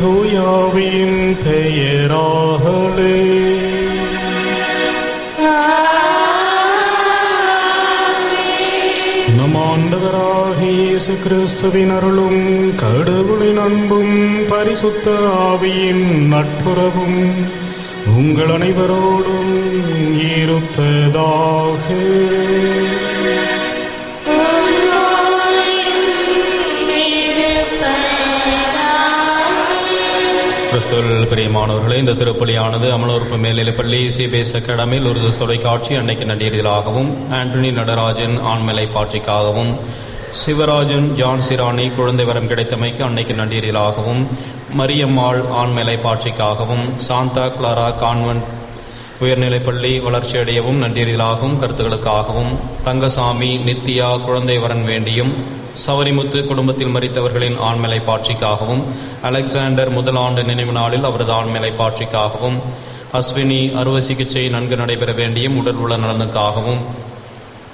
தூயாவின் பெயராலே. நம் ஆண்டவராகிய இயேசு கிறிஸ்துவின் அருளும் கடவுளின் அன்பும் பரிசுத்த ஆவியின் நட்புறவும் உங்கள் அனைவரோடும் இருப்பதாக. கிறிஸ்துவில் பிரியமானவர்களே, இந்த திருப்பலியானது அமலோற்பு மேல்நிலைப்பள்ளி சிபிஎஸ் அகாடமியில் ஒரு தொலைக்காட்சி அன்னைக்கு நடிகர்களாகவும், ஆண்டனி நடராஜன் ஆண்மலை பாட்சிக்காகவும், சிவராஜன் ஜான் சிராணி குழந்தை வரம் கிடைத்தமைக்கு அன்னைக்கு நடிகர்களாகவும், மரியம்மாள் ஆண்மலை பாட்சிக்காகவும், சாந்தா கிளாரா கான்வென்ட் உயர்நிலைப்பள்ளி வளர்ச்சியடையவும் நன்றியர்களாகவும் கருத்துக்களுக்காகவும், தங்கசாமி நித்யா குழந்தை வரன் வேண்டியும், சவரிமுத்து குடும்பத்தில் மரித்தவர்களின் ஆண்மலை பாட்சிக்காகவும், அலெக்சாண்டர் முதலாண்டு நினைவு நாளில் அவரது ஆண்மலை பாட்சிக்காகவும், அஸ்வினி அறுவை சிகிச்சை நன்கு நடைபெற வேண்டியும் உடல் உள்ள நலனுக்காகவும்,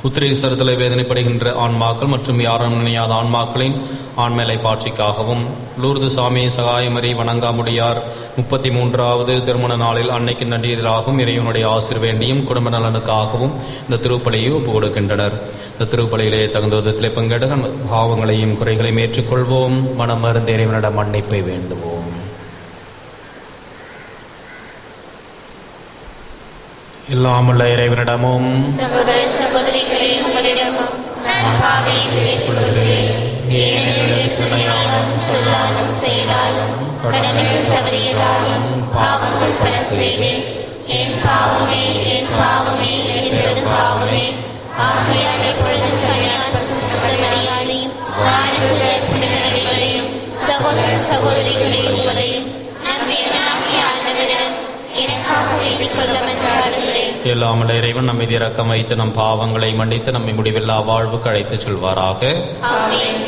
உத்திரேசரத்தில் வேதனைப்படுகின்ற ஆன்மாக்கள் மற்றும் யாரும் நினையாத ஆன்மாக்களின் ஆண்மலை பாட்சிக்காகவும், லூர்து சாமி சகாயமரி வணங்காமுடியார் 33வது திருமண நாளில் அன்னைக்கு நன்றியதாகவும் இறைவனுடைய ஆசிர் வேண்டியும் குடும்ப நலனுக்காகவும் இந்த திருப்பலியை ஒப்புக் கொடுக்கின்றனர். இந்த திருப்பலியிலே தகுந்த விதத்திலே பங்கெடுக்க பாவங்களையும் குறைகளையும் ஏற்றுக்கொள்வோம். மனம் மருந்து இறைவனிடம் மன்னிப்பை வேண்டுவோம். எல்லாமுள்ள இறைவனிடமும் சகோதர சகோதரிகளே உங்களிடமும் நான் பாவியை ஏற்றுக்கொள்கிறேன். ஏனெனில் சொல்லாலும் செயலாலும் கடமைகள் தவறியதாலும் பாவங்கள் பல செய்தேன். என் பாவமே என்பது பாவமே. ஆகையால் எப்பொழுதும் சுத்தமறியாதையும் புனிதர்களையும் சகோதர சகோதரிகளே உங்களையும் நம்பியவனாகிய ஆண்டவரிடம் எனக்காக வேண்டிக் கொள்ள மன்றாடுகிறேன். எல்லாமல்ல இறைவன் நம்மை இரக்கம் வைத்து நம் பாவங்களை மன்னித்து நம்மை முடிவில்லா வாழ்வுக்கு அழைத்துச் சொல்வாராக. ஆமென்.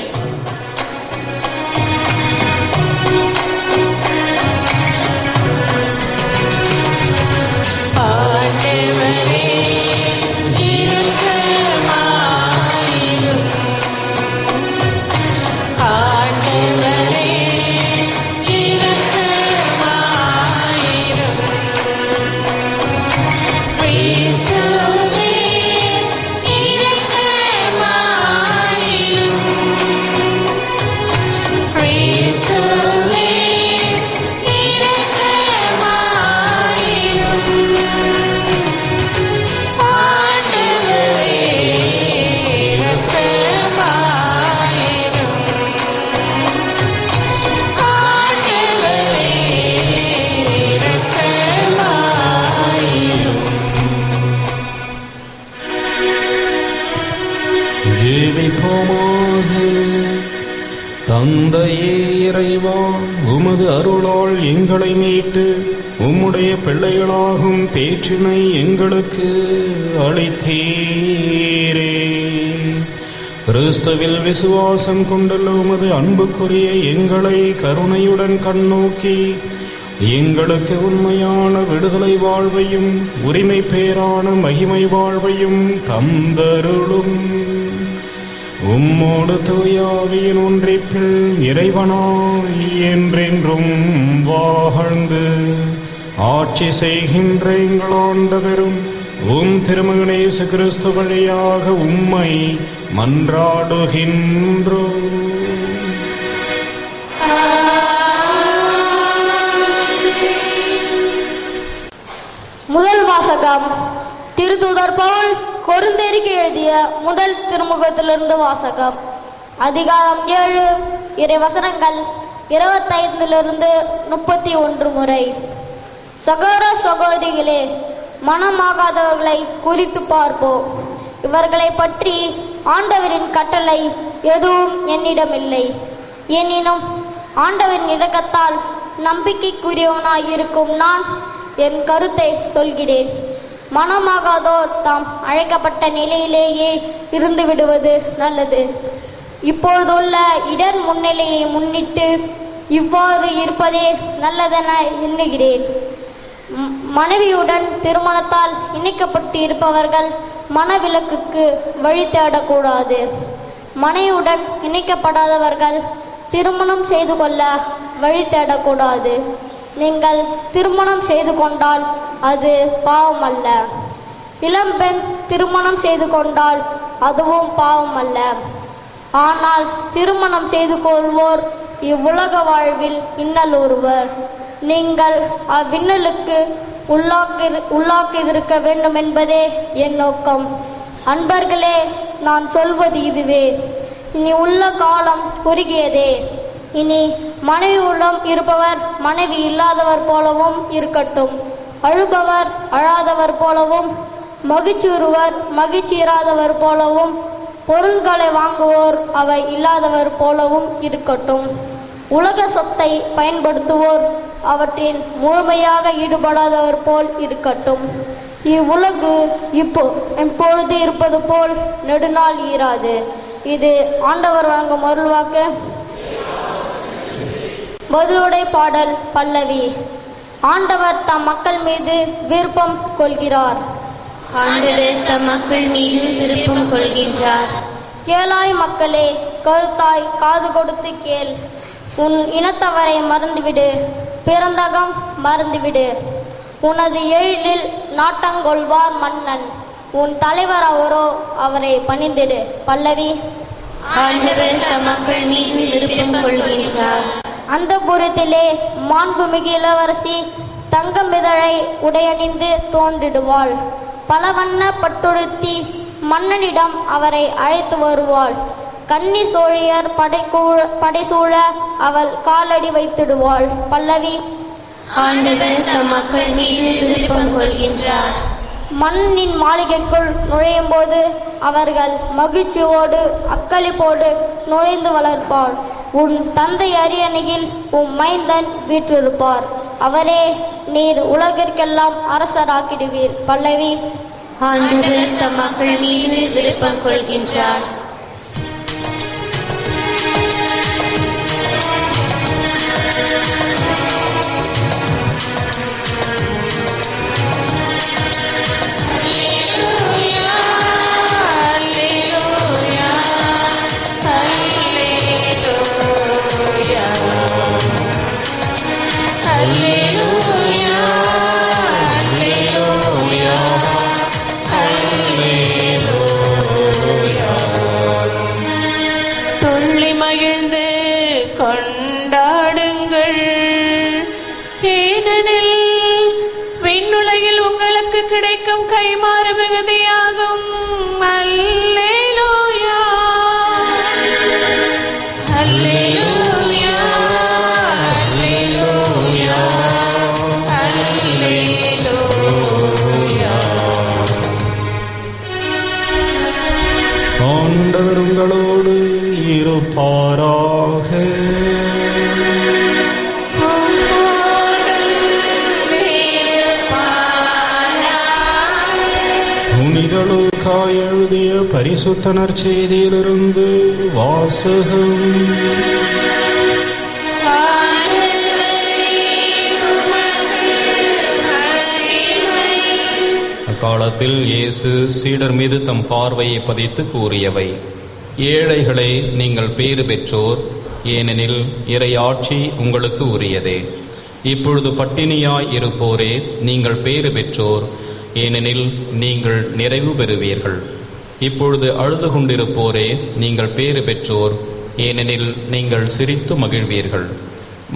தந்தையே இறைவா, உமது அருளால் எங்களை மீட்டு உம்முடைய பிள்ளைகளாகும் பேற்றினை எங்களுக்கு அளித்தீரே. கிறிஸ்துவில் விசுவாசம் கொண்டுள்ள உமது அன்புக்குரிய எங்களை கருணையுடன் கண்ணோக்கி எங்களுக்கு உண்மையான விடுதலை வாழ்வையும் உரிமை பேரான மகிமை வாழ்வையும் தந்தருளும். உம்மோடு தூயாவியின் ஒன்றிப்பில் இறைவனாய் என்றென்றும் வாழ்ந்து ஆட்சி செய்கின்ற எங்கள் ஆண்டவரும் உம் திருமகன் இயேசு கிறிஸ்து வழியாக உம்மை மன்றாடுகின்றோம். முதல் வாசகம். திருத்தூதர் பவுல் கொரிந்தியருக்கு எழுதிய முதல் திருமுகத்திலிருந்து வாசகம். அதிகாரம் 7 இறைவசனங்கள் 25-31 முறை. சகோதர சகோதரிகளே, மனமாகாதவர்களை குறித்து பார்ப்போம். இவர்களை பற்றி ஆண்டவரின் கட்டளை எதுவும் என்னிடமில்லை. எனினும் ஆண்டவரின் இரக்கத்தால் நம்பிக்கைக்குரியவனாயிருக்கும் நான் என் கருத்தை சொல்கிறேன். மனமாகாதோர் தாம் அழைக்கப்பட்ட நிலையிலேயே இருந்து விடுவது நல்லது. இப்பொழுதுள்ள இடர் முன்னிலையை முன்னிட்டு இவ்வாறு இருப்பதே நல்லதென எண்ணுகிறேன். மனைவியுடன் திருமணத்தால் இணைக்கப்பட்டு இருப்பவர்கள் மனவிலக்குக்கு வழி தேடக்கூடாது. மனைவியுடன் இணைக்கப்படாதவர்கள் திருமணம் செய்து கொள்ள வழி தேடக்கூடாது. நீங்கள் திருமணம் செய்து கொண்டால் அது பாவம் அல்ல. இளம்பெண் திருமணம் செய்து கொண்டால் அதுவும் பாவம் அல்ல. ஆனால் திருமணம் செய்து கொள்வோர் இவ்வுலக வாழ்வில் இன்னல் உறுவர். நீங்கள் அவ்வின்னலுக்கு உள்ளாக்கியிருக்க வேண்டும் என்பதே என் நோக்கம். அன்பர்களே, நான் சொல்வது இதுவே. இனி உள்ள காலம் குறுகியதே. இனி மனைவியுடன் இருப்பவர் மனைவி இல்லாதவர் போலவும் இருக்கட்டும். அழுபவர் அழாதவர் போலவும், மகிழ்ச்சியுறுவர் மகிழ்ச்சி இராதவர் போலவும், பொருள்களை வாங்குவோர் அவை இல்லாதவர் போலவும் இருக்கட்டும். உலக சொத்தை பயன்படுத்துவோர் அவற்றில் முழுமையாக ஈடுபடாதவர் போல் இருக்கட்டும். இவ்வுலகு எப்பொழுது இருப்பது போல் நெடுநாள் ஈராது. இது ஆண்டவர் வழங்கும் அருள்வாக்கு. பதிலுடை பாடல் பல்லவி. ஆண்டவர் தம் மக்கள் மீது விருப்பம் கொள்கிறார். ஆண்டவர் தம் மக்கள் மீது விருப்பம் கொள்கின்றார். கேளாய் மக்களே, கருத்தாய் காது கொடுத்து கேள். உன் இனத்தவரை மறந்துவிடு, பிறந்தகம் மறந்துவிடு. உனது எழிலில் நாட்டங்கொள்வார் மன்னன். உன் தலைவர் அவரோ, அவரை பணிந்திடு. பல்லவி. ஆண்டவர் தம் மக்கள் மீது விருப்பம் கொள்கின்றார். அந்த புறத்திலே மாண்புமிகு இளவரசி தங்கமிதழை உடையணிந்து தோன்றிடுவாள். பல வண்ண பட்டுடுத்தி மன்னனிடம் அவரை அழைத்து வருவாள். கன்னி சோழியர் படைசூழ அவள் காலடி வைத்திடுவாள். பல்லவி. ஆண்டவர் தம் மக்கள் மீது விருப்பம் கொள்கின்றார். மண்ணின் மாளிகைக்குள் நுழையும் போது அவர்கள் மகிழ்ச்சியோடு அக்களிப்போடு நுழைந்து வளர்ப்பாள். உன் தந்தை அரியணையில் உன் மைந்தன் வீற்றிருப்பார். அவரே நீர் உலகிற்கெல்லாம் அரசராக்கிடுவீர். பல்லவி. ஆண்டவர் தம் மக்கள் மீது விருப்பம் கொள்கின்றார். கிடைக்கும் கைமாறு மிகுதியாகும். அல்லேலூயா, அல்லேலூயா, அல்லேலூயா, அல்லேலூயா. ஆண்டவர் உங்களோடு இருப்பாராக. புனிதலூக்காய் எழுதிய பரிசுத்த நற்செய்தியிலிருந்து வாசகம். அக்காலத்தில் இயேசு சீடர் மீது தம் பார்வையை பதித்து கூறியவை: ஏழைகளே, நீங்கள் பேறு பெற்றோர், ஏனெனில் இறையாட்சி உங்களுக்கு உரியதே. இப்பொழுது பட்டினியாய் இருப்போரே, நீங்கள் பேறு பெற்றோர், ஏனெனில் நீங்கள் நிறைவு பெறுவீர்கள். இப்பொழுது அழுது கொண்டிருப்போரே, நீங்கள் பேறு பெற்றோர், ஏனெனில் நீங்கள் சிரித்து மகிழ்வீர்கள்.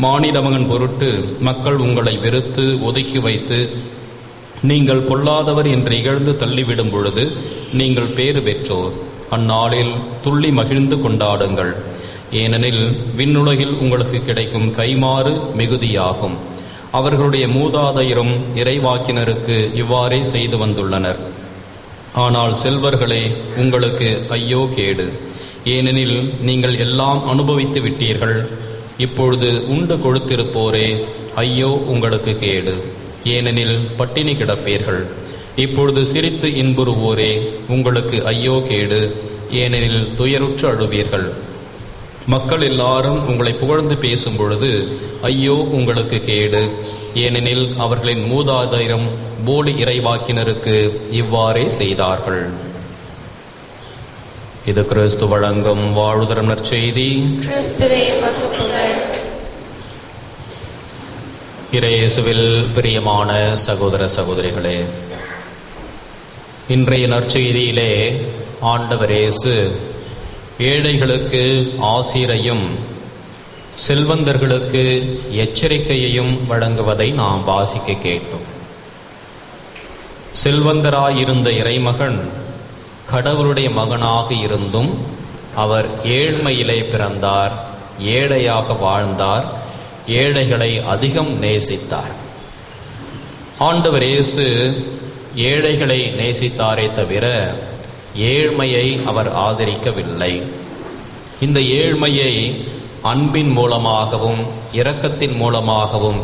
மானிட மகன் பொருட்டு மக்கள் உங்களை வெறுத்து ஒதுக்கி வைத்து நீங்கள் பொல்லாதவர் என்று இகழ்ந்து தள்ளிவிடும் பொழுது நீங்கள் பேறு பெற்றோர். அந்நாளில் துள்ளி மகிழ்ந்து கொண்டாடுங்கள், ஏனெனில் விண்ணுலகில் உங்களுக்கு கிடைக்கும் கைமாறு மிகுதியாகும். அவர்களுடைய மூதாதையரும் இறைவாக்கினருக்கு இவ்வாறே செய்து வந்துள்ளனர். ஆனால் செல்வர்களே, உங்களுக்கு ஐயோ கேடு, ஏனெனில் நீங்கள் எல்லாம் அனுபவித்து விட்டீர்கள். இப்பொழுது உண்டு கொடுத்திருப்போரே, ஐயோ உங்களுக்கு கேடு, ஏனெனில் பட்டினி கிடப்பீர்கள். இப்பொழுது சிரித்து இன்புறுவோரே, உங்களுக்கு ஐயோ கேடு, ஏனெனில் துயருற்று அழுவீர்கள். மக்கள் எல்லாரும் உங்களை புகழ்ந்து பேசும் பொழுது ஐயோ உங்களுக்கு கேடு, ஏனெனில் அவர்களின் மூதாதையரும் போலி இறைவாக்கினருக்கு இவ்வாறே செய்தார்கள். இது கிறிஸ்து வழங்கும் வாழ்வுதரும் நற்செய்தி. கிறிஸ்துவே உமக்கு புகழ். இயேசுவில் பிரியமான சகோதர சகோதரிகளே, இன்றைய நற்செய்தியிலே ஆண்டவர் இயேசு ஏழைகளுக்கு ஆசிரையும் செல்வந்தர்களுக்கு எச்சரிக்கையையும் வழங்குவதை நாம் வாசிக்க கேட்டோம். செல்வந்தராயிருந்த இறைமகன் கடவுளுடைய மகனாக இருந்தும் அவர் ஏழ்மையிலே பிறந்தார், ஏழையாக வாழ்ந்தார், ஏழைகளை அதிகம் நேசித்தார். ஆண்டவர் இயேசு ஏழைகளை நேசித்தாரே தவிர ஏழ்மையை அவர் ஆதரிக்கவில்லை. இந்த ஏழ்மையை அன்பின் மூலமாகவும் இரக்கத்தின் மூலமாகவும்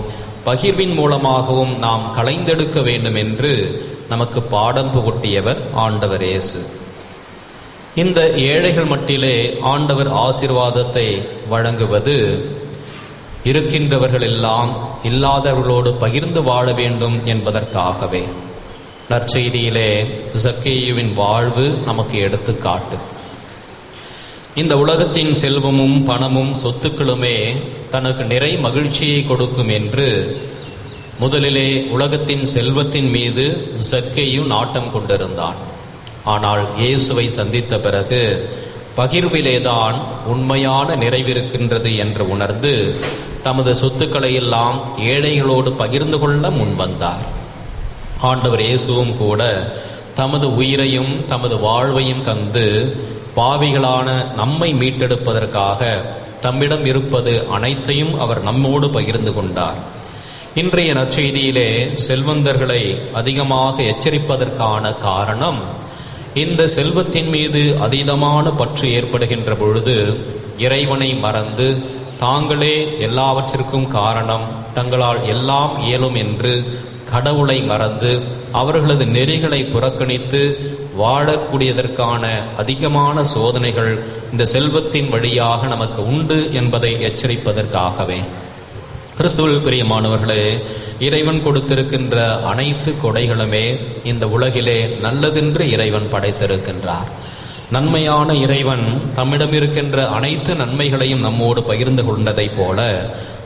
பகிர்வின் மூலமாகவும் நாம் களைந்தெடுக்க வேண்டும் என்று நமக்கு பாடம் புகட்டியவர் ஆண்டவர் இயேசு. இந்த ஏழைகள் மட்டிலே ஆண்டவர் ஆசீர்வாதத்தை வழங்குவது இருக்கின்றவர்கள் எல்லாம் இல்லாதவர்களோடு பகிர்ந்து வாழ வேண்டும் என்பதற்காகவே. நற்செய்தியிலே சக்கேயுவின் வாழ்வு நமக்கு எடுத்துக்காட்டு. இந்த உலகத்தின் செல்வமும் பணமும் சொத்துக்களுமே தனக்கு நிறை மகிழ்ச்சியை கொடுக்கும் என்று முதலிலே உலகத்தின் செல்வத்தின் மீது சக்கேயு நாட்டம் கொண்டிருந்தான். ஆனால் இயேசுவை சந்தித்த பிறகு பகிர்விலேதான் உண்மையான நிறைவிருக்கின்றது என்று உணர்ந்து தமது சொத்துக்களை எல்லாம் ஏழைகளோடு பகிர்ந்து கொள்ள முன்வந்தார். ஆண்டவர் இயேசுவும் கூட தமது உயிரையும் தமது வாழ்வையும் தந்து பாவிகளான நம்மை மீட்டெடுப்பதற்காக தம்மிடம் இருப்பது அனைத்தையும் அவர் நம்மோடு பகிர்ந்து கொண்டார். இன்றைய நற்செய்தியிலே செல்வந்தர்களை அதிகமாக எச்சரிப்பதற்கான காரணம், இந்த செல்வத்தின் மீது அதீதமான பற்று ஏற்படுகின்ற பொழுது இறைவனை மறந்து தாங்களே எல்லாவற்றிற்கும் காரணம், தங்களால் எல்லாம் இயலும் என்று கடவுளை மறந்து அவர்களது நெறிகளை புறக்கணித்து வாழக்கூடியதற்கான அதிகமான சோதனைகள் இந்த செல்வத்தின் வழியாக நமக்கு உண்டு என்பதை எச்சரிப்பதற்காகவே. கிறிஸ்துவில் பிரியமானவர்களே, இறைவன் கொடுத்திருக்கின்ற அனைத்து கொடைகளுமே இந்த உலகிலே நல்லதென்று இறைவன் படைத்திருக்கின்றார். நன்மையான இறைவன் தம்மிடம் இருக்கின்ற அனைத்து நன்மைகளையும் நம்மோடு பகிர்ந்து கொண்டதைப் போல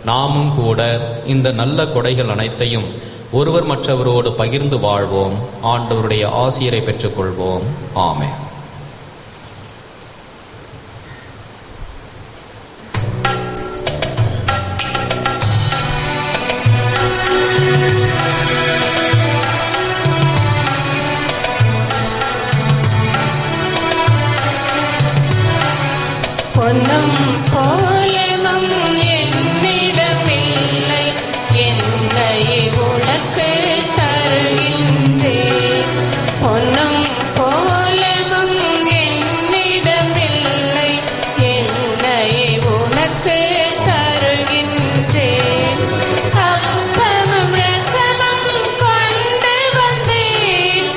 நாமும் கூட இந்த நல்ல கொடைகள் அனைத்தையும் ஒருவர் மற்றவரோடு பகிர்ந்து வாழ்வோம். ஆண்டவருடைய ஆசிரை பெற்றுக்கொள்வோம். ஆமென். பொன்னும் கோலமும் என்னிடமில்லை, என்னை உனக்கு தருகின்றேன். பொன்னும் கோலமும் என்னிடமில்லை, என்னை உனக்கு தருகின்றேன். அப்பமும் ரசமும் கொண்டு வந்தேன்,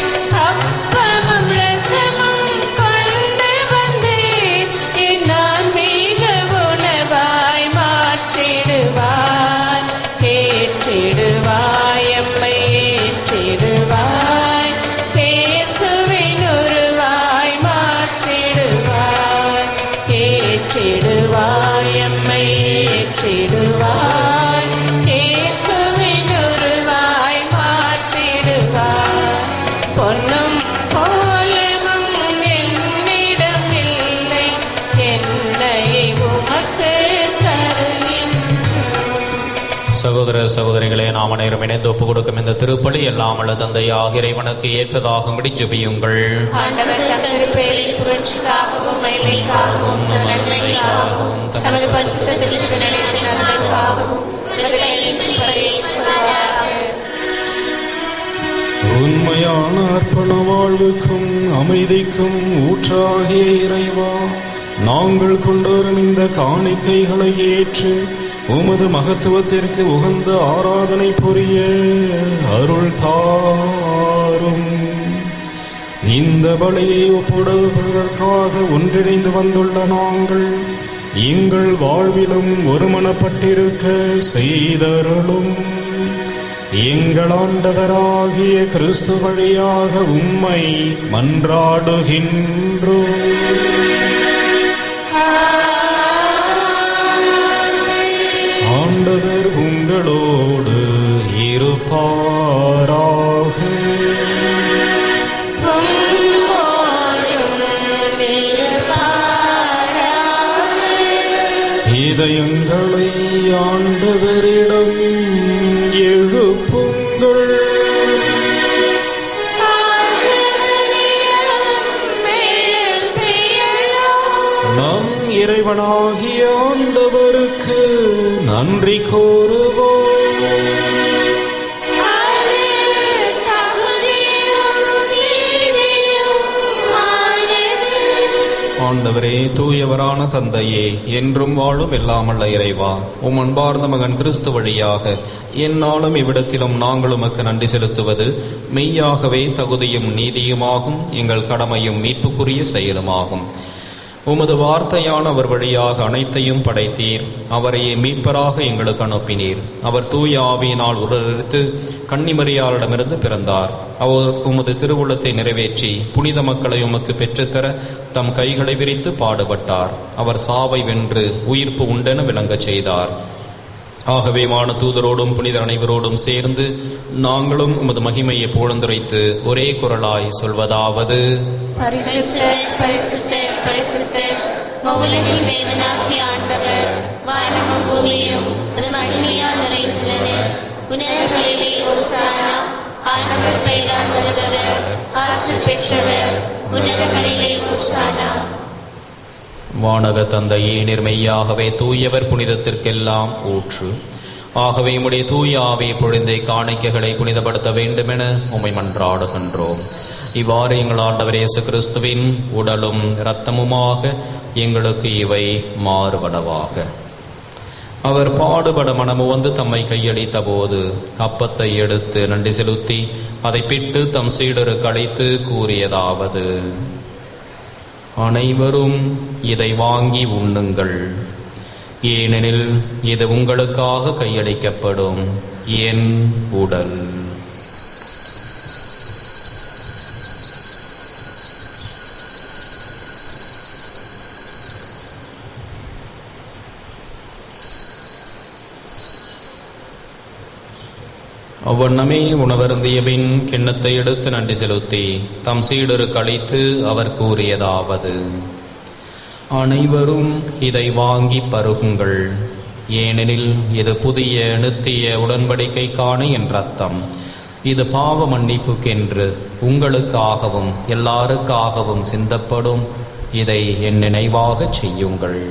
அப்பமும் ரசமும் கொண்டு வந்தேன். நான் மிக உணவாய் மாற்றிடுவாய், ஏற்றிடுவாய், எம்மை ஏற்றிடுவாய். இயேசுவின் உருவாய் மாற்றிடுவாய், ஏற்றிடுவாய், எம்மை ஏற்றிடுவாய். இயேசுவின் உருவாய் மாற்றிடுவாய். பொன்னும் கோலமும் என்னிடமில்லை, என்னை உமக்கு தருகின்றேன். சகோதர சகோதரிகளே, நாம் அனைவரும் இணைந்து ஒப்புக் கொடுக்கும் இந்த திருப்பலி எல்லாம் வல்ல தந்தையாக இறைவனுக்கு ஏற்றதாகும்படி ஜெபியுங்கள். ஆண்டவர் தம் திருப்பெயரில் புகழ்ச்சிக்காகவும் மகிமைக்காகவும் நன்மைக்காகவும் தமது பரிசுத்த திருச்சபையின் நலனுக்காகவும் உலகத்தை இன்று பறையேற்றுவாராக. உண்மையான அர்ப்பண வாழ்வுக்கும் அமைதிக்கும் ஊற்றாகிய இறைவா, நாங்கள் கொண்டுவரும் இந்த காணிக்கைகளை ஏற்று உமது மகத்துவத்திற்கு உகந்த ஆராதனை புரிய அருள் தாரும். இந்த பலியை ஒப்புடுவதற்காக ஒன்றிணைந்து வந்துள்ள நாங்கள் எங்கள் வாழ்விலும் ஒருமனப்பட்டிருக்க செய்தருளும். எங்கள் ஆண்டவராகிய கிறிஸ்து வழியாக உம்மை மன்றாடுகின்றோம். ஆண்டவர் உங்களோடு இறைவனாகிய ஆண்டவருக்கு நன்றி கூறுவோம். ஆண்டவரே, தூயவரான தந்தையே, என்றும் வாழும் எல்லாமல்ல இறைவா, உம் அன்பார்ந்த மகன் கிறிஸ்து வழியாக எந்நாளும் இவ்விடத்திலும் நாங்கள் உமக்கு நன்றி செலுத்துவது மெய்யாகவே தகுதியும் நீதியுமாகும், எங்கள் கடமையும் மீட்புக்குரிய செயலுமாகும். உமது வார்த்தையான அவர் வழியாக அனைத்தையும் படைத்தீர். அவரையே மீட்பராக எங்களுக்கு அனுப்பினீர். அவர் தூய ஆவியினால் உடலெடுத்து கன்னிமரியாரிடமிருந்து பிறந்தார். அவர் உமது திருவுளத்தை நிறைவேற்றி புனித மக்களை உமக்கு பெற்றுத்தர தம் கைகளை விரித்து பாடுபட்டார். அவர் சாவை வென்று உயிர்ப்பு உண்டென விளங்கச் செய்தார். ஆகவே வான தூதரோடும் புனித அனைவரோடும் சேர்ந்து நாங்களும் உமது மகிமையை புகழ்ந்துரைத்து ஒரே குரலாய் சொல்வதாவது: பரிசுத்தர், பரிசுத்தர், பரிசுத்தர், மவுலகின் தேவனாகிய ஆண்டவர், வானமும் பூமியும் அது மகிமையால் நிறைந்துள்ளன. உன்னதங்களிலே ஓசானா, ஆண்டவர் பெயரால் வருபவர் ஆசி பெற்றவர், உன்னதங்களிலே ஓசானா. வானக தந்தையே, நிர்மையாகவே தூயவர், புனிதத்திற்கெல்லாம் ஊற்று. ஆகவே உம்முடைய தூய ஆவியை பொழிந்தை காணிக்கைகளை புனிதப்படுத்த வேண்டுமென உம்மை மன்றாடுகின்றோம். இவ்வாறு எங்கள் ஆண்டவர் இயேசு கிறிஸ்துவின் உடலும் இரத்தமுமாக எங்களுக்கு இவை மாறுபடவாக. அவர் பாடுபட மனமு வந்து தம்மை கையளித்த போது அப்பத்தை எடுத்து நன்றி செலுத்தி அதை பிட்டு தம் சீடருக்கு அளித்து கூறியதாவது: அனைவரும் இதை வாங்கி உண்ணுங்கள், ஏனெனில் இது உங்களுக்காக கையளிக்கப்படும் என் உடல். அவ்வண்ணமே உணவருந்திய பின் கிண்ணத்தை எடுத்து நன்றி செலுத்தி தம் சீடருக்கு அளித்து அவர் கூறியதாவது: அனைவரும் இதை வாங்கி பருகுங்கள், ஏனெனில் இது புதிய நித்திய உடன்படிக்கைக்கான என் ரத்தம். இது பாவ மன்னிப்புக்கென்று உங்களுக்காகவும் எல்லாருக்காகவும் சிந்தப்படும். இதை என் நினைவாக செய்யுங்கள்.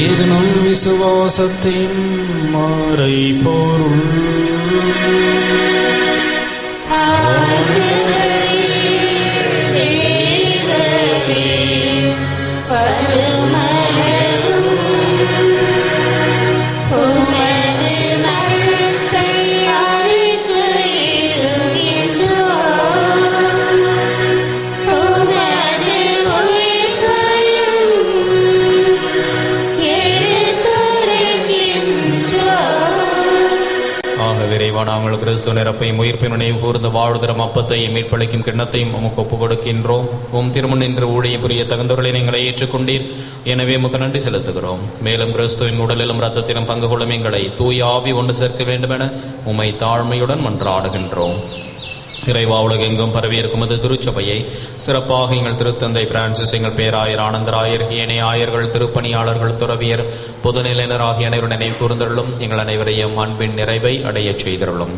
இது நம் விசுவாசத்தின் மறை பொருள். நாங்கள் கிறிஸ்து நிரப்பையும் உயிர்ப்பின் நினைவு கூர்ந்து வாழ்தரும் அப்பத்தையும் மீட்பளிக்கும் கிண்ணத்தையும் உமக்கு ஒப்புக் கொடுக்கின்றோம். உம் திருமண் நின்று ஊழியம் புரிய தகுந்தவர்களை நீங்களை ஏற்றுக்கொண்டீர். எனவே உமக்கு நன்றி செலுத்துகிறோம். மேலும் கிறிஸ்துவின் உடலிலும் இரத்தத்திலும் பங்கு கொள்ளும் எங்களை தூய ஆவி ஒன்று சேர்க்க வேண்டுமென உம்மை தாழ்மையுடன் மன்றாடுகின்றோம். இறைவா, உலகெங்கும் பரவியிருக்கும் அது திருச்சபையை சிறப்பாக எங்கள் திருத்தந்தை பிரான்சிஸ், எங்கள் பேராயர் ஆனந்தராயர், ஏனைய ஆயர்கள், திருப்பணியாளர்கள், துறவியர், பொதுநிலையினர் ஆகிய அனைவரும் நினைவு கூர்ந்தருளும். எங்கள் அனைவரையும் அன்பின் நிறைவை அடைய செய்தருளும்.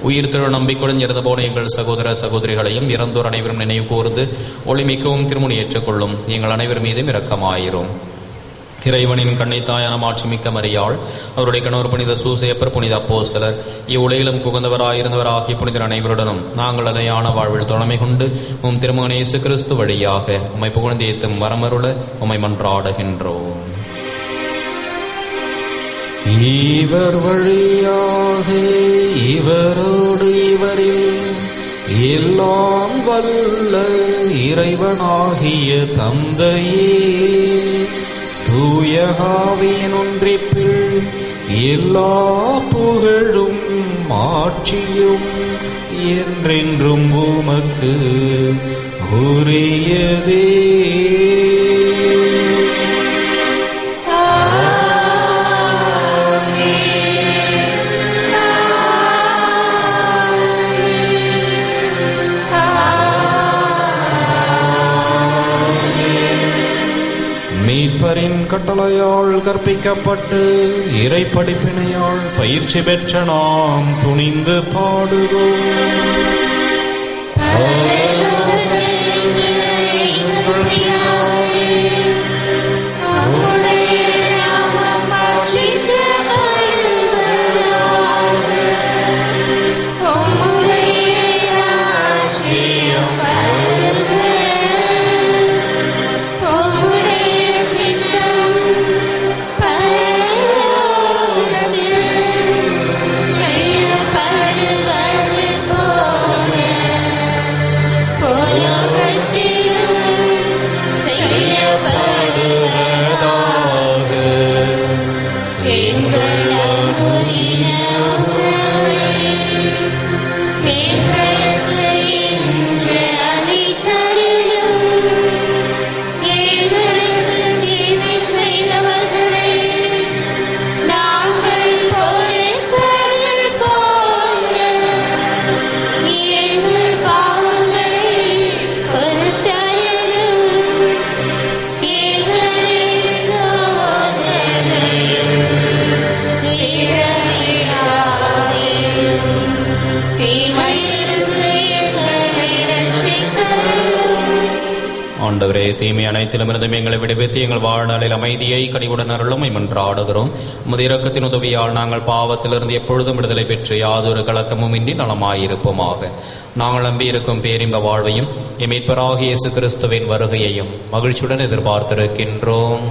உயிர் திரு நம்பிக்கையுடன் இருந்தபோது எங்கள் சகோதர சகோதரிகளையும் இறந்தோர் அனைவரும் நினைவு கூர்ந்து ஒளிமிக்கவும் திருமணி ஏற்றுக்கொள்ளும். எங்கள் அனைவர் மீதும் இரக்கமாயிரும். இறைவனின் கண்ணைத்தாயான மாட்சிமிக்க மரியாள், அவருடைய கணவர் புனித சூசையப்பர், புனித அப்போஸ்தலர், இவ்வுலகிலும் குகந்தவராயிருந்தவராகிய புனிதர் அனைவருடனும் நாங்கள் அதையான வாழ்வில் தொழமை கொண்டு உம் திருமகன் இயேசு கிறிஸ்து வழியாக உம்மை புகழ்ந்தேத்தும் வரமருள உம்மை மன்றாடுகின்றோம். இவர் வழியாக இவரோடு இவரில் எல்லாம் வல்ல இறைவனாகிய தந்தையே, தூய ஆவியின் ஒன்றிப்பில் எல்லா புகழும் ஆட்சியும் என்றென்றும் உமக்கு உரியதே. மீட்பரின் கட்டளையால் கற்பிக்கப்பட்டு இறை படிப்பினையால் பயிற்சி பெற்ற நாம் துணிந்து பாடுவோம். ஆண்டவரே, தீமை அனைத்திலுமிருந்தும் எங்களை விடுவித்து எங்கள் வாழ்நாளில் அமைதியை கனிவுடன் அருளும் மன்றாடுகிறோம். உமது இரக்கத்தின் உதவியால் நாங்கள் பாவத்திலிருந்து எப்பொழுதும் விடுதலை பெற்று யாதொரு கலக்கமும் இன்றி நலமாயிருப்போமாக. நாங்கள் நம்பியிருக்கும் பேரின்ப வாழ்வையும் மீட்பராகிய இயேசு கிறிஸ்துவின் வருகையையும் மகிழ்ச்சியுடன் எதிர்பார்த்திருக்கின்றோம்.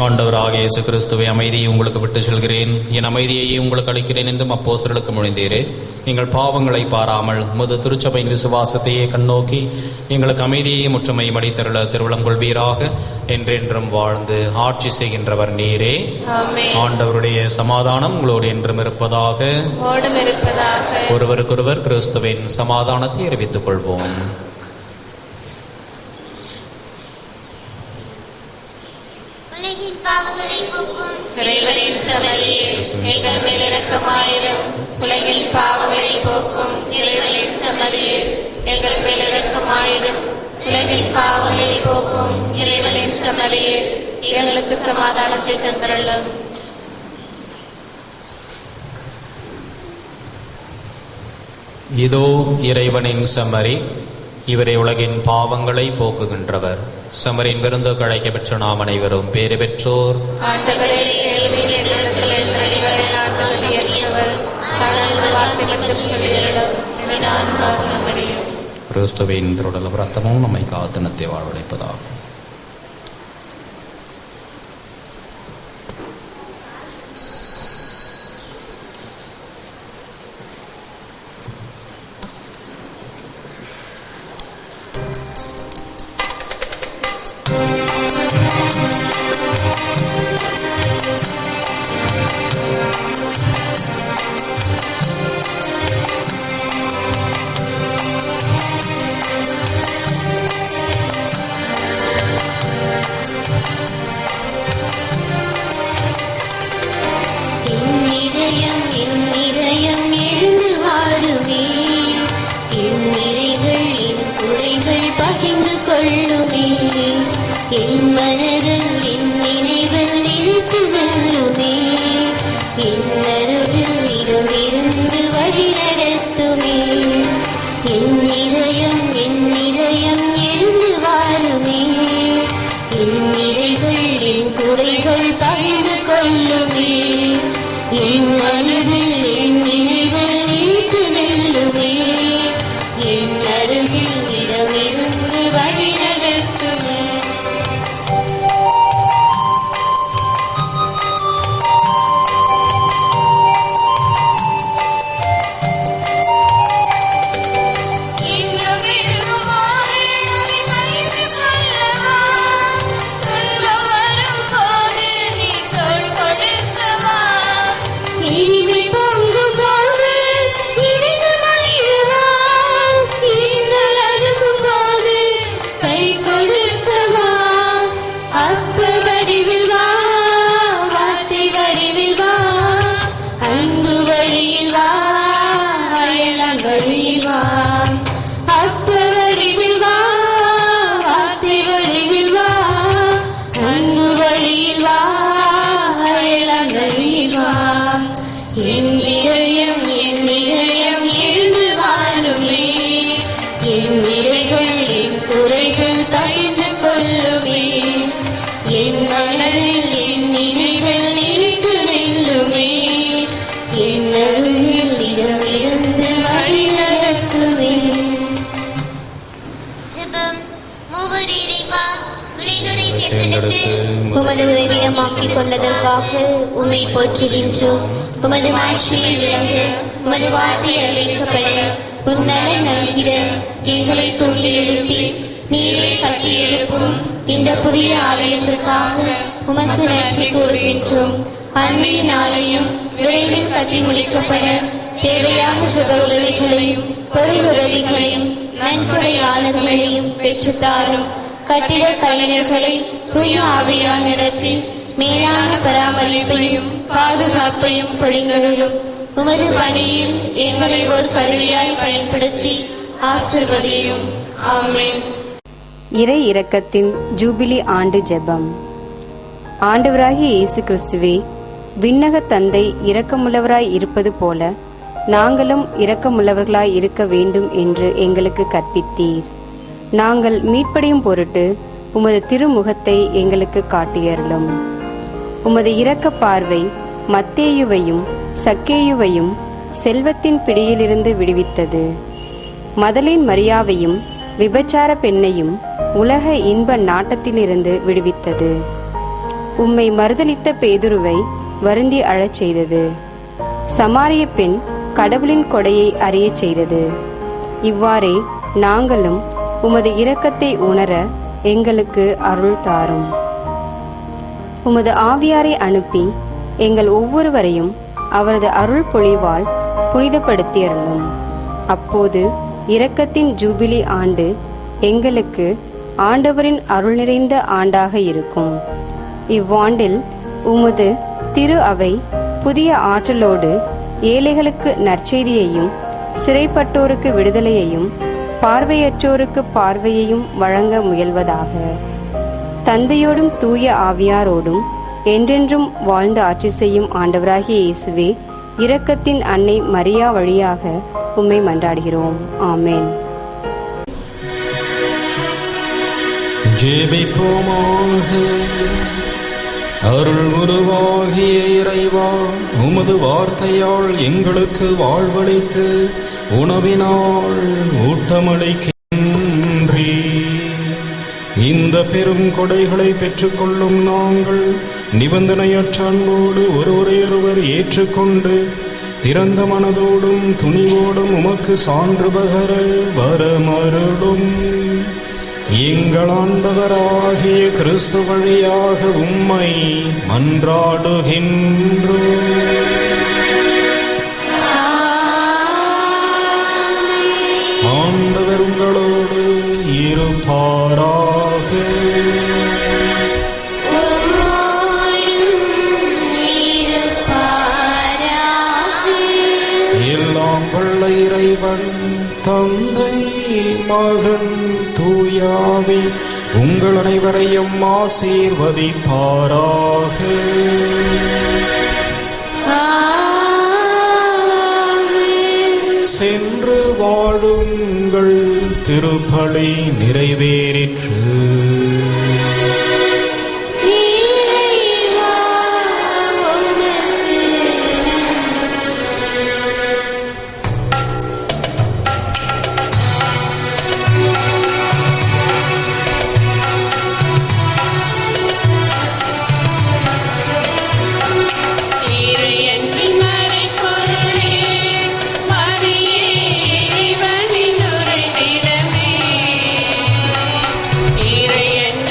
ஆண்டவராகிய இயேசு கிறிஸ்துவை, அமைதியை உங்களுக்கு விட்டு செல்கிறேன், என் அமைதியை உங்களுக்கு அளிக்கிறேன் என்றும் அப்போஸ்தலருக்கு மொழிந்தீரே. எங்கள் பாவங்களை பாராமல் உமது திருச்சபையின் விசுவாசத்தையே கண்ணோக்கி எங்களுக்கு அமைதியையும் ஒற்றுமையும் அளித்தருள திருவுளம் கொள்வீராக. என்றென்றும் வாழ்ந்து ஆட்சி செய்கின்றவர் நீரே. ஆண்டவருடைய சமாதானம் உங்களோடு என்றும் இருப்பதாக. ஒருவருக்கொருவர் கிறிஸ்துவின் சமாதானத்தை அறிவித்துக் கொள்வோம். உலகின் பாவங்களை போக்கும் இறைவனின் சமரியே, எங்கள் மேல் இரக்கமாயிரும். உலகின் பாவங்களை போக்கும் இறைவனின் சமரியே, எங்கள் மேல் இரக்கமாயிரும். உலகின் பாவங்களை போக்கும் இறைவனின் சமரியே, எங்களுக்கு சமாதானத்தை தந்தருளும். இதோ இறைவனின் சமரி, இவரே உலகின் பாவங்களை போக்குகின்றவர். சமரின் விருந்து அழைக்க பெற்ற நாம் அனைவரும் பேறு பெற்றோர். கிறிஸ்துவின் திருடலும் ரத்தமும் நம்மை காத்தனத்தை வாழ்வடைப்பதாகும். தேர்ந்தெடுத்து உமது உறைவிடமாக்கிக் கொண்டதற்காக உம்மை போற்றுகின்றோம். உமது மாட்சிமை விளங்க, உமது வார்த்தை அறிவிக்கப்பட, உன் நலன் நல்கிட எங்களை தூண்டி எழுப்பி நீரை கட்டி எழுப்பும் இந்த புதிய ஆலயத்திற்காக உமக்கு நன்றி கூறுகின்றோம். அன்னையின் ஆலயம் விரைவில் கட்டி முடிக்கப்பட தேவையான சுப உதவிகளையும் பொருள் உதவிகளையும் நன்கொடையாளர்களையும் பெற்றுத்தாரும். கட்டிட கலைஞர்களை தூய ஆவியால் நிரப்பி மேலான பராமரிப்பையும் பாதுகாப்பையும் பொழிங்களும். உமது பணியில் எங்களை ஒரு கருவியாய் பயன்படுத்தி ஆசிர்வதியும். ஆமென். இறை இரக்கத்தின் ஜூபிலி ஆண்டு ஜெபம். ஆண்டவராகிய இயேசு கிறிஸ்துவே, விண்ணக தந்தை இரக்கமுள்ளவராய் இருப்பது போல நாங்களும் இரக்கமுள்ளவர்களாய் இருக்க வேண்டும் என்று எங்களுக்கு கற்பித்தீர். நாங்கள் மீட்படையும் பொருட்டு உமது திருமுகத்தை எங்களுக்கு காட்டியருளும். உமது இரக்க பார்வை மத்தேயுவையும் சக்கேயுவையும் செல்வத்தின் பிடியிலிருந்து விடுவித்தது. மதலின் மரியாவையும் விபச்சார பெண்ணையும் உலக இன்ப நாட்டத்திலிருந்து விடுவித்தது. உம்மை மறுதலித்த பேதுருவை வருந்தி அழச் செய்தது. சமாரிய பெண் கடவுளின் கொடையை அறியச் செய்தது. இவ்வாறே நாங்களும் உமது இரக்கத்தை உணர எங்களுக்கு அருள் தாரும். உமது ஆவியாரை அனுப்பி எங்கள் ஒவ்வொருவரையும் அவரது அருள் பொழிவால் புனிதப்படுத்தியருளும். அப்போது இரக்கத்தின் ஜூபிலி ஆண்டு எங்களுக்கு ஆண்டவரின் அருள் நிறைந்த ஆண்டாக இருக்கும். இவ்வாண்டில் உமது திரு அவை புதிய ஆற்றலோடு ஏழைகளுக்கு நற்செய்தியையும் சிறைப்பட்டோருக்கு விடுதலையையும் பார்வையற்றோருக்கு பார்வையையும் வழங்க முயல்வதாக. தந்தையோடும் தூய ஆவியாரோடும் என்றென்றும் வாழ்ந்து ஆட்சி செய்யும் ஆண்டவராகிய இயேசுவே, இரக்கத்தின் அன்னை மரியா வழியாக உம்மை மன்றாடுகிறோம். ஆமென். ஜெபிப்போமாக. அருள் உருவாகிய இறைவா, உமது வார்த்தையால் எங்களுக்கு வாழ்வளித்து உணவினால் ஊட்டமளிக்கின்றீ. இந்த பெரும் கொடைகளை பெற்றுக்கொள்ளும் நாங்கள் நிபந்தனையற்ற அன்போடு ஒருவரையொருவர் ஏற்றுக்கொண்டு திறந்த மனதோடும் துணிவோடும் உமக்கு சான்று பகர வரமருளும். எங்கள் ஆண்டவராகிய கிறிஸ்து வழியாக உம்மை மன்றாடுகின்றோம். ஆண்டவர் உங்களோடு இருப்பாராக. எல்லாம் வல்ல இறைவன் தந்தை மகன் தூயாவி உங்கள் அனைவரையும் ஆசீர்வதிப்பாராக. சென்று வாழுங்கள். திருப்பலி நிறைவேறிற்று. இறையன்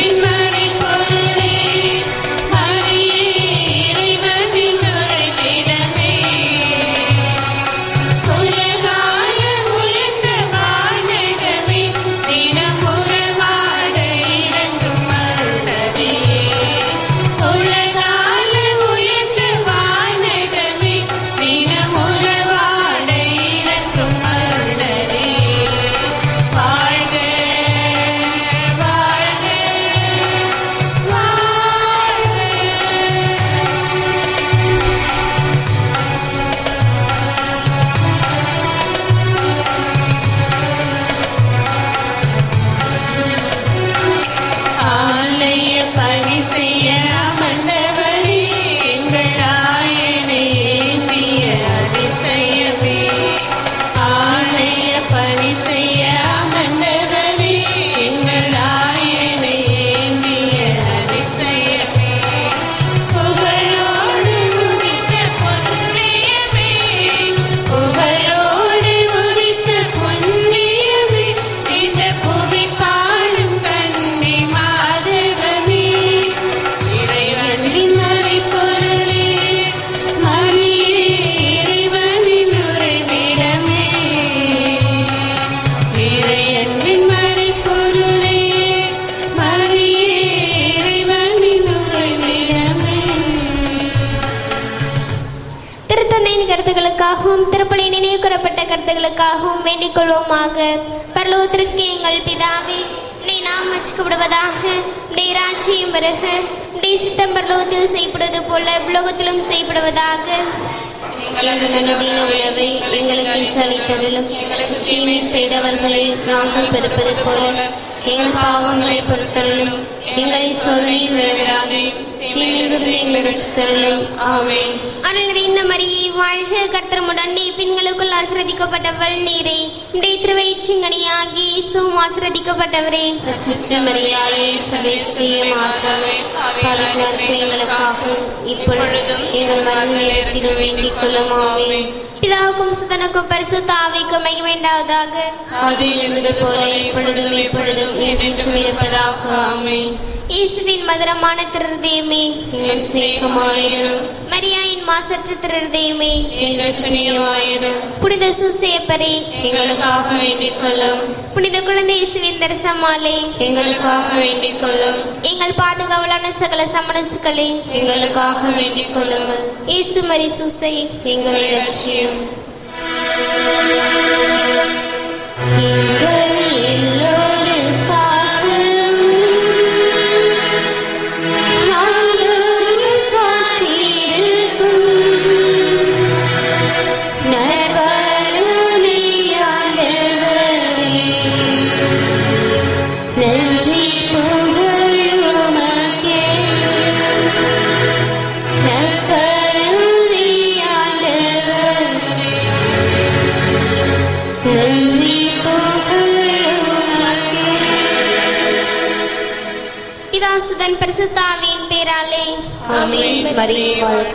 கருத்துக்களுக்காகவும் திருப்பலி நினைவு கூறப்பட்ட கருத்துக்களுக்காகவும் வேண்டிக் கொள்வோமாக. பரலோகத்திற்கு எங்கள் பிதாவே, உம்முடைய நாமம் உச்சரிக்கப்படுவதாக, உம்முடைய ராஜ்யம் வருக, உம்முடைய சித்தம் பரலோகத்தில் செய்யப்படுவது போல உலகத்திலும் செய்யப்படுவதாக. எங்கள் அனுதின உணவை எங்களுக்கு இன்று அளித்தருளும். தீமை செய்தவர்களை நாங்கள் பெறுப்பது போல எங்கள் பாவங்களை பொறுத்தருளும். எங்களை சோதனையில் விழவிடாதே, தீமையிலிருந்து எங்களை ரட்சித்தருளும். ஆமென். அருள் நிறைந்த மரியே, வாழ்க, கர்த்தருமுடன் நீ பெண்களுக்குள் ஆசீர்வதிக்கப்பட்டவள் நீரே. உம்முடைய திருவயிற்றிங்கனியாகிய இயேசுவும் ஆசீர்வதிக்கப்பட்டவரே. அச்சிஷ்ட மரியாயே, சர்வேஸ்வரிய மாதாவே, பாவிகளுக்கு எங்களுக்காக இப்பொழுதும் எங்கள் மரண நேரத்திலும் வேண்டிக் கொள்ளும். ஆமென். பிதாவுக்கும் சுதனுக்கும் பரிசுத்த ஆவிக்கும் மகிமை உண்டாவதாக. ஆதியில் இருந்தது போல இப்பொழுதும் எப்பொழுதும் என்றென்றும் இருப்பதாக. ஆமென். இயேசுவின் மதுரமான திருஹ்ருதயமே, எங்கள் சிநேகமாயிரும். மரியாயின் மாசற்ற திருஹ்ருதயமே, எங்கள் ரட்சணியமாயிரும். புனித சூசேப்பரே, எங்களுக்காக வேண்டிக் கொள்ளும். புனித குழந்தை இயேசுவின் தரிசமாலே, எங்களுக்காக வேண்டிக் கொள்ளும். எங்கள் பாதுகாவலான சகல சமணசுக்களே, எங்களுக்காக வேண்டிக் கொள்ளுங்கள். இயேசு மரி சூசை, எங்களை ரட்சியும். எங்கள் எல்லோருக்காகவும் நாங்களும் காத்திருக்கும் நற்கருணை ஆண்டவரே, நன்றி புகழுமக்கே. நற்கருணை ஆண்டவரே, நன்றி புகழுமக்கே. பிதாசுதன் பரிசுத்த ஆவியின் பேராலே. ஆமென். மரியே வாழ்க.